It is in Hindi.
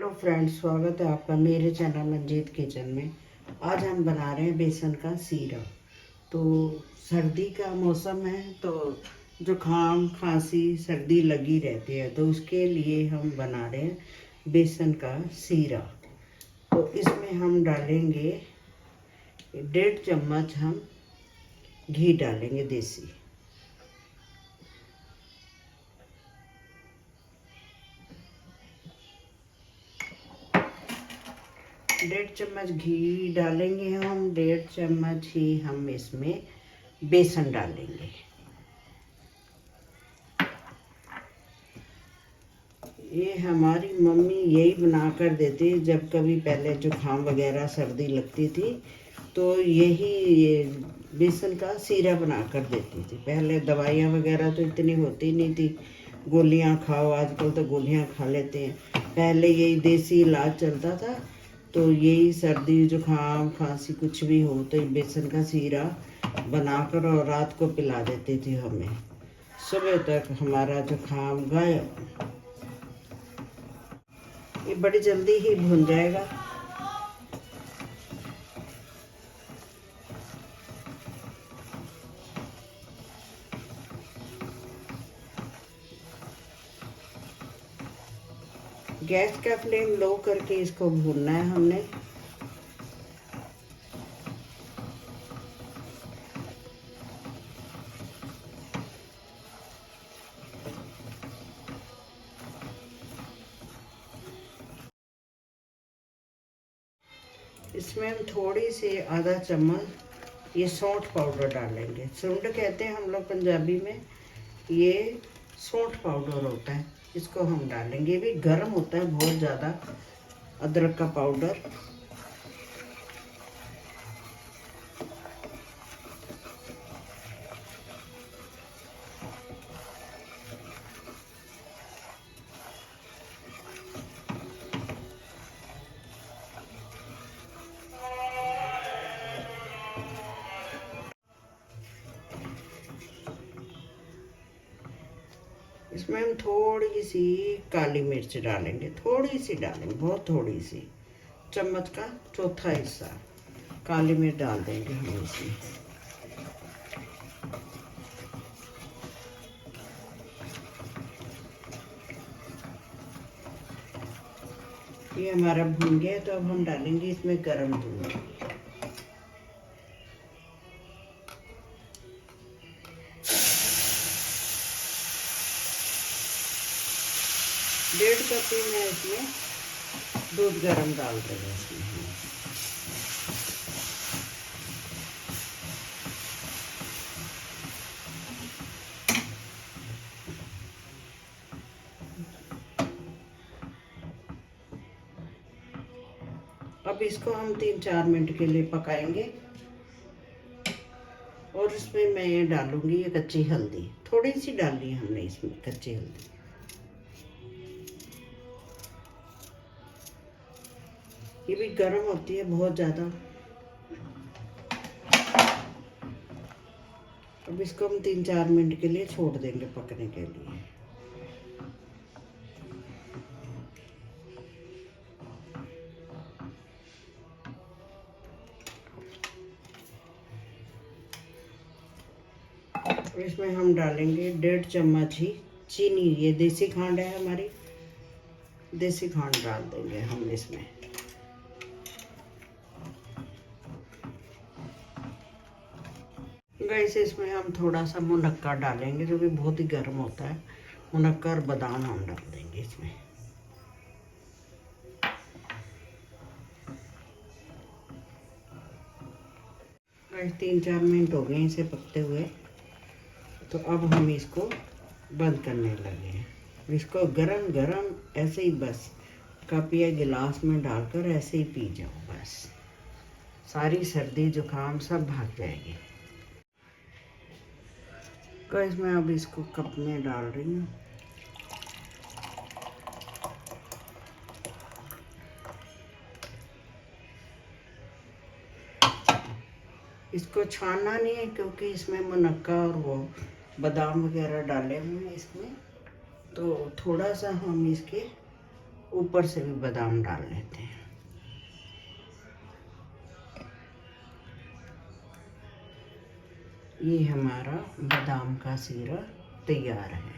हेलो फ्रेंड्स, स्वागत है आपका मेरे चैनल मंजीत किचन में। आज हम बना रहे हैं बेसन का सीरा। तो सर्दी का मौसम है, तो जुकाम खांसी सर्दी लगी रहती है, तो उसके लिए हम बना रहे हैं बेसन का सीरा। तो इसमें हम डालेंगे 1.5 चम्मच हम घी डालेंगे देसी। 1.5 चम्मच घी डालेंगे हम। 1.5 चम्मच ही हम इसमें बेसन डालेंगे। ये हमारी मम्मी यही बना कर देती, जब कभी पहले जुकाम वगैरह सर्दी लगती थी तो ये बेसन का सीरा बना कर देती थी। पहले दवाइयाँ वगैरह तो इतनी होती नहीं थी, गोलियाँ खाओ, आजकल तो गोलियाँ खा लेते हैं। पहले यही देसी इलाज चलता था, तो यही सर्दी जुकाम खांसी कुछ भी हो तो बेसन का सीरा बनाकर और रात को पिला देती थी हमें। सुबह तक हमारा जुकाम गायब। ये बड़ी जल्दी ही भुन जाएगा। गैस का फ्लेम लो करके इसको भूनना है हमने। इसमें हम थोड़ी सी आधा चम्मच ये सौंठ पाउडर डालेंगे। सुंड कहते हैं हम लोग पंजाबी में, ये सौंठ पाउडर होता है, इसको हम डालेंगे। ये भी गर्म होता है बहुत ज़्यादा। अदरक का पाउडर, इसमें हम थोड़ी सी काली मिर्च डालेंगे। थोड़ी सी डालेंगे, बहुत थोड़ी सी, चम्मच का चौथा हिस्सा काली मिर्च डाल देंगे हम इसमें। ये हमारा भून गया, तो अब हम डालेंगे इसमें गरम दूध। 1.5 कप ही मैं इसमें दूध गरम डाल देंगे इसमें। अब इसको हम 3-4 मिनट के लिए पकाएंगे। और इसमें मैं डालूंगी ये कच्ची हल्दी, थोड़ी सी डाली हमने इसमें कच्ची हल्दी। ये भी गर्म होती है बहुत ज़्यादा। अब इसको हम 3-4 मिनट के लिए छोड़ देंगे पकने के लिए। और इसमें हम डालेंगे 1.5 चम्मच ही चीनी। ये देसी खांड है हमारी, देसी खांड डाल देंगे हम इसमें। गैस इसमें हम थोड़ा सा मुनक्का डालेंगे, जो कि बहुत ही गर्म होता है। मुनक्का और बादाम हम डाल देंगे इसमें। गैस 3-4 मिनट हो गए इसे पकते हुए, तो अब हम इसको बंद करने लगे हैं। इसको गरम गरम ऐसे ही बस कप या गिलास में डालकर ऐसे ही पी जाओ, बस सारी सर्दी जुकाम सब भाग जाएगी। गैस मैं अब इसको कप में डाल रही हूँ। इसको छानना नहीं है, क्योंकि इसमें मुनक्का और वो बादाम वगैरह डाले हुए हैं इसमें, तो थोड़ा सा हम इसके ऊपर से भी बादाम डाल लेते हैं। ये हमारा बादाम का सीरा तैयार है।